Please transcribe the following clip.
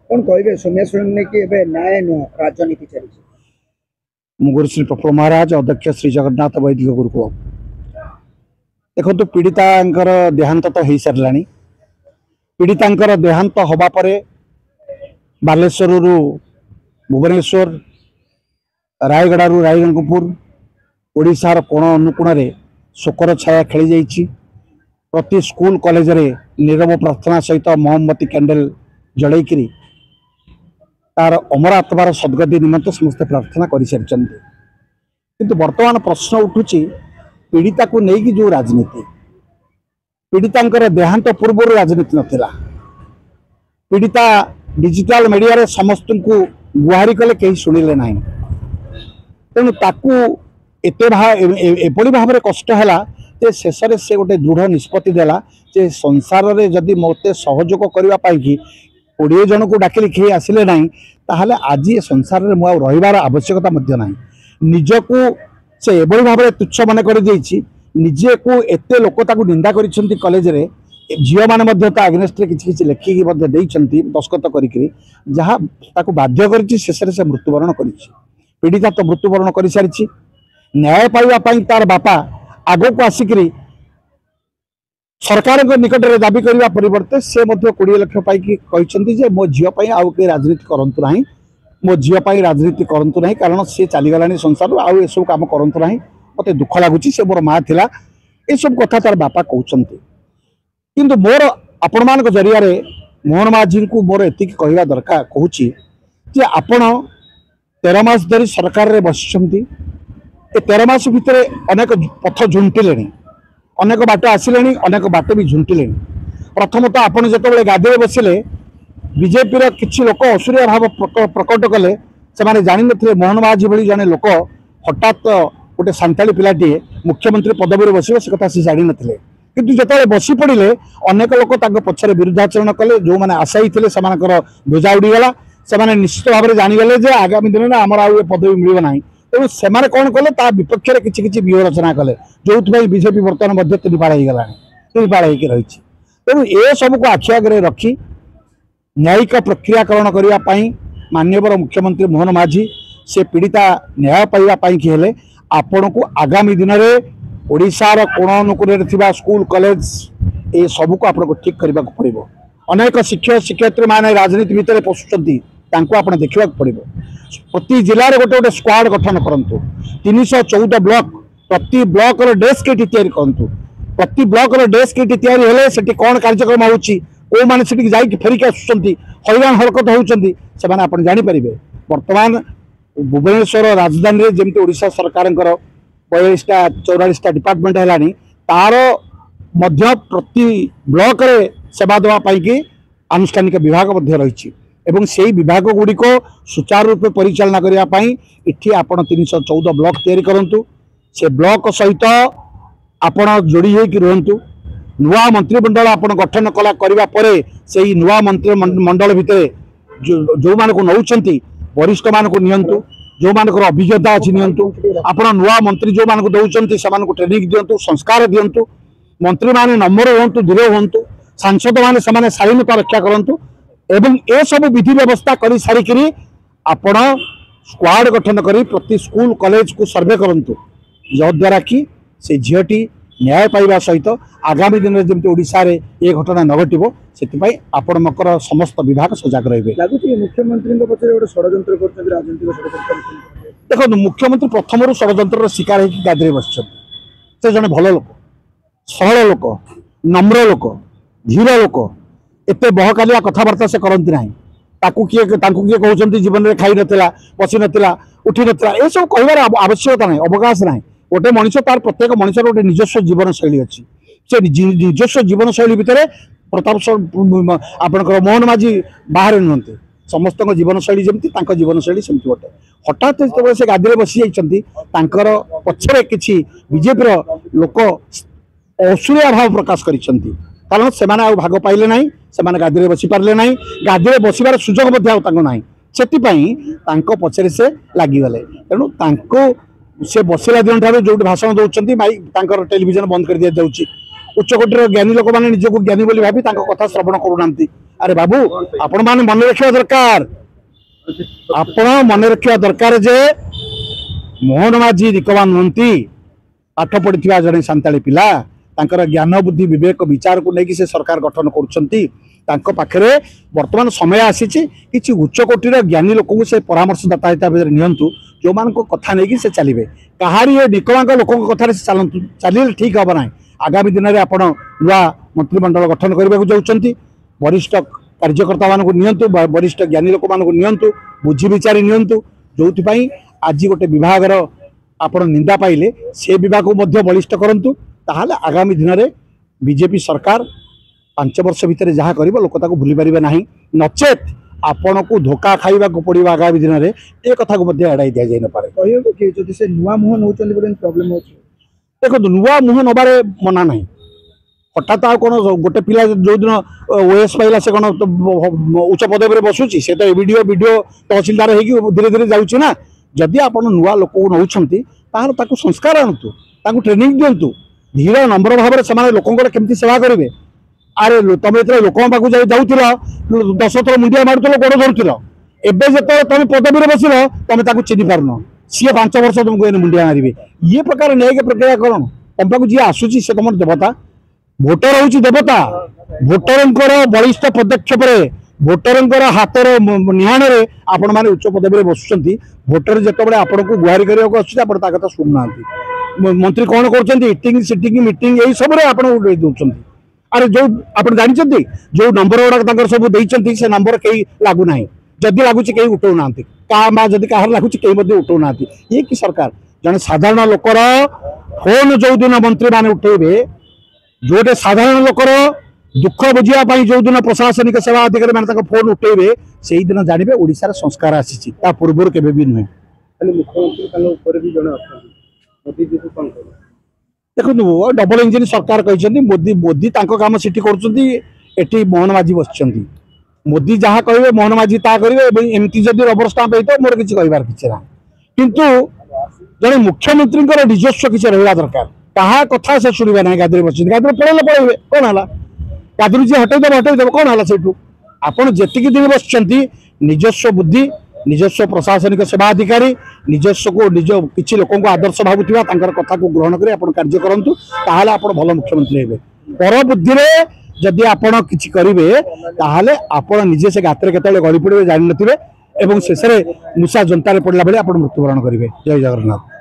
कौन कहे सौम्या सोरेन कि न्याय नुह राजनीति चली गुरु श्री प्रफुल्ल महाराज अध्यक्ष श्री जगन्नाथ वैदिक गुरुकुल देखो पीड़िता देहांत तो हो सारा पीड़िता देहांत हवा पर बालेश्वर भुवनेश्वर रायगड़ा रायरंगपुर ओडिशार कोण अनुकोण शोकर छाया खेली जाइए। प्रति स्कूल कॉलेज रे नीरव प्रार्थना सहित मोमबत्ती कैंडल जलैकि तार अमर आत्मार सद्गति निमंत समस्त प्रार्थना कर सारी किंतु वर्तमान प्रश्न उठुची पीड़िता को लेकिन जो राजनीति पीड़िता देहांत पूर्व राजनीति नथिला पीड़िता डिजिटल मीडिया रे समस्त को गुहारी कले कहीं शुणिले ना तेणु ताकू एपड़ी भाव में कष्ट है जे शेष से गोटे दृढ़ निष्पत्ति देला जे संसार रे जदि मते सहयोग करने कि 20 जन को डाकिली कहीं आसिले ना ताहले आज ये संसार में मुझे रहीबार आवश्यकता ना निजको से एभली भाव में तुच्छ मन कर निजे को एते लोक निंदा कर कॉलेज रे झील मैंने अगेन्स्ट किसी लिखिकी दस्खत करी जहाँ बाध्य कर शेष से मृत्युवरण कर पीड़िता तो मृत्युवरण कर सारी न्याय पाइबापी तार बापा आग को आसिक सरकार निकट में दाबी करने परिवर्ते से 20 लाख पाई मो झील आउ कहीं राजनीति करूँ ना मो झील राजनीति करूँ ना कारण सी चलीगला संसार आउ ये सब कम करूँ ना मत दुख लगुच से मोर माँ थिला ये सब कथा तार बापा कहते किंतु मोर आपण मान जरिया मोहन माझी को मोर एति कहवा दरकार कहूँ आपण 13 मास धरी सरकार रे बसिचंती 13 मास भितर अनेक पथ झुंटिले अनेक बाट आसिले अनेक बाट भी झुंटिले प्रथम तो आपड़ जो गाधे बसिले बीजेपी किसी लोक असुरिया भाव प्रकट कले से जानी नथिले मोहन माझी भली जने लोक हठात गोटे सांताली पिलाटी मुख्यमंत्री पदवी बसवे से कथा से जानी नथिले किंतु जो बसी पड़े अनेक लोक पछरे विरुद्धाचरण कले जो मैंने आशायी थे से ध्वजा उड़ीगला से निश्चित भाव में जानीगले जे आगामी दिन में आमर आउ पदवी मिल ना तेणु से कौन कले ता विपक्ष में किसी व्यूह रचना कले जो बीजेपी बर्तमान तीन पाड़ होगा तीन पाड़ हो तेणु ये सब को आखि आगे रखी न्यायिक प्रक्रियाकरण करने माननीय मुख्यमंत्री मोहन माझी से पीड़िता न्याय पाइबापी हेले आपण को आगामी दिन में ओडिशार कोण अनुकूल स्कूल कॉलेज ये सब को आपको ठीक करने को पड़ो अनेक शिक्षक शिक्षयित्री माने राजनीति भितर पशुंट आप देखा पड़ो प्रति जिले में गोटे गोटे स्क्वाड गठन करूँ 314 ब्लॉक प्रति ब्लॉक डेस्क तैयारी करूँ प्रति ब्लॉक डेस्क तैयारी से कौन कार्यक्रम होने फेरिक आसुँच हईराण हरकत होती से जापर बर्तमान भुवनेश्वर राजधानी जमी ओडिशा सरकार 42टा 44टा डिपार्टमेंट है तार मध्य प्रति ब्लॉक रे सेवा देवाई आनुष्ठानिक विभाग रही एवं से विभाग गुड़िक सुचारू रूप परिचालना करने इठी आपण 314 ब्लॉक तैयारी करूँ से ब्लॉक सहित आपण जोड़ी होकर रुहतु नुआ मंत्रिमंडल आप गठन कला करने से नुआ मंत्रिमंडल भितर जो मान को नौकरी वरिष्ठ मान को नियंतु जो मान अभिज्ञता अच्छी नियंतु आपण नुआ मंत्री जो मान को दौरान से ट्रेनिंग दिंतु संस्कार दिंतु मंत्री माने नम्र हूँ दृढ़ हूँ सांसद मैंने शालीनता रक्षा करूँ एवं ए सब विधि व्यवस्था कर सारिकी आपण स्क्वाड गठन करी प्रति स्कूल कॉलेज को सर्वे करूँ जद्वारा कि से झीटी न्याय पाइबा सहित आगामी दिन में जमी ओडिशा रे ये घटना न घटो से आपण समस्त विभाग सजग रहे मुख्यमंत्री देखो मुख्यमंत्री प्रथम षड्यंत्र शिकार होकर गादी बस से जड़े भल लोक सरल लोक नम्र लोक धीर लोक एत बहकालिया कथबार्ता से करती ना किए कहते जीवन में खाई नाला बसी नाला उठी नाला ये सब कहार आवश्यकता ना अवकाश ना गोटे मनीष तार प्रत्येक मनीषर गोटे निजस्व जीवन शैली अच्छी से निजस्व जीवन शैली भितर प्रताप आपणकर मोहन माझी बाहर नुहति समस्त जीवन शैली जमी जीवन शैली सेमती गोटे हठात जो से गादी बसी जाती पछरे किसी बीजेपी लोक असुरिया भाव प्रकाश करिसेंती कारण से भाग पाइले ना से गादी बसी पारे ना गादी बसबार सुजोग ना से पछरे से लगिगले तेणु से बसला दिन ठार जो भाषण दौरान माइक टेलीविजन बंद कर दि जाऊँगी उच्चकोटीर ज्ञानी लोक मैंने निजक ज्ञानी भावी कथा श्रवण करूना अरे बाबू आपण माने मन रखा दरकार आपण मन रखा दरकार जे मोहन माझी निकवान नुहति पाठ पढ़ी जड़े सांताली पिला तांकर ज्ञान बुद्धि विवेक विचार को लेकिन से सरकार गठन कर पाखे वर्तमान समय आसी कि उच्च कोटीर ज्ञानी लोक से परामर्शदाता हिसाब से नियंतु जो मान कथा नहीं से चलिए कहारी निकमा लोक कथार चलतु चलिए ठीक हम ना आगामी दिन में आप नुआ मंत्रिमंडल गठन करने को जाऊँच वरिष्ठ कार्यकर्ता मानक नियंतु वरिष्ठ ज्ञानी लोक मानक नियंतु बुझी विचारी नियंतु जो आज गोटे विभाग आप निंदा पाइले से विभाग को बलिष्ठ करंतु ताहाले आगामी दिन में बीजेपी सरकार 5 वर्ष भितर जहाँ कर लोक भूली पारे ना नचेत आपण को धोखा खाइबा को पड़ो आगामी दिन में ए कथा को एड़ाई दि जाए नपे नुआ मुह नौ प्रोब्लेम हो देखो नुआ मुह नबारे मना ना हठात आ कौन गोटे पिला जो दिन ओएस पाइला से कौन उच्च पदवी बसुची से तो वीडियो तहसिलदार हो धीरे धीरे जाऊँगी ना जदि आप नुआ लोक नौ संस्कार आणतु ट्रेनिंग दिंतु धीर नंबर भाव में लोक केमती सेवा करेंगे अरे तुम जो लोक पाक जाऊल 10 थर मुंडिया मारुल गोड़ धरुल एवं जो तुम पदवी बसिल तुम चिन्ह पारुन सी 5 वर्ष तुमको मुंडिया मारे ये प्रकार न्यायिक प्रक्रिया कौन तुम पाक जी आसूची से तुम देवता भोटर हूँ देवता भोटर बलिष्ठ पदक्षेप भोटर हाथर निहाण में आपण मैंने उच्च पदवी बसुँच भोटर जिते आपण को गुहारी करने आसता कथा शुणुना मंत्री कौन कर सिटिंग मीटिंग यही सब दौरान अरे जो आप जानते जो नंबर गुड़ा सब देते से नंबर कहीं लगुना जदि लगुच कहीं उठाऊना क्या जदि कहार लगुच कहीं उठाऊना ये कि सरकार जन साधारण लोकर फोन जो दिन मंत्री मैंने उठेबे जोटे साधारण लोकर दुख बुझापी जो दिन प्रशासनिक सेवा अधिकारी मैंने फोन उठेबे से दिन जानवे ओडिशार संस्कार आसी पूर्व के नुहे देखो डबल इंजिन सरकार कहते मोदी मोदी काम सीटी कर मोहन माझी बस मोदी जहाँ कहे मोहन माझी ता करेंगे एमती जब रबर स्टाम्प होता मोर किसी कहार किसी ना किंतु जड़े मुख्यमंत्री निजस्व किसी रहा दरकार कहा कथा से शुणवे ना गादी बस गादी पड़े पड़े कौन है गादी जी हटेदेव कौन है से आपड़ जी दिन बस निजस्व बुद्धि निजस्व प्रशासनिक सेवा अधिकारी निजस्व को निज किसी लोक आदर्श भावुवा कथा को ग्रहण कर कार्य करूँ ताहले आप भल मुख्यमंत्री हे पर बुद्धि जदि आपड़ कि करेंगे ताहले आप निजे से गात के गली पड़े जान नथिबे एवं शेष में मूषा जनतार पड़ला बेले आप मृत्युवरण करेंगे। जय जगन्नाथ।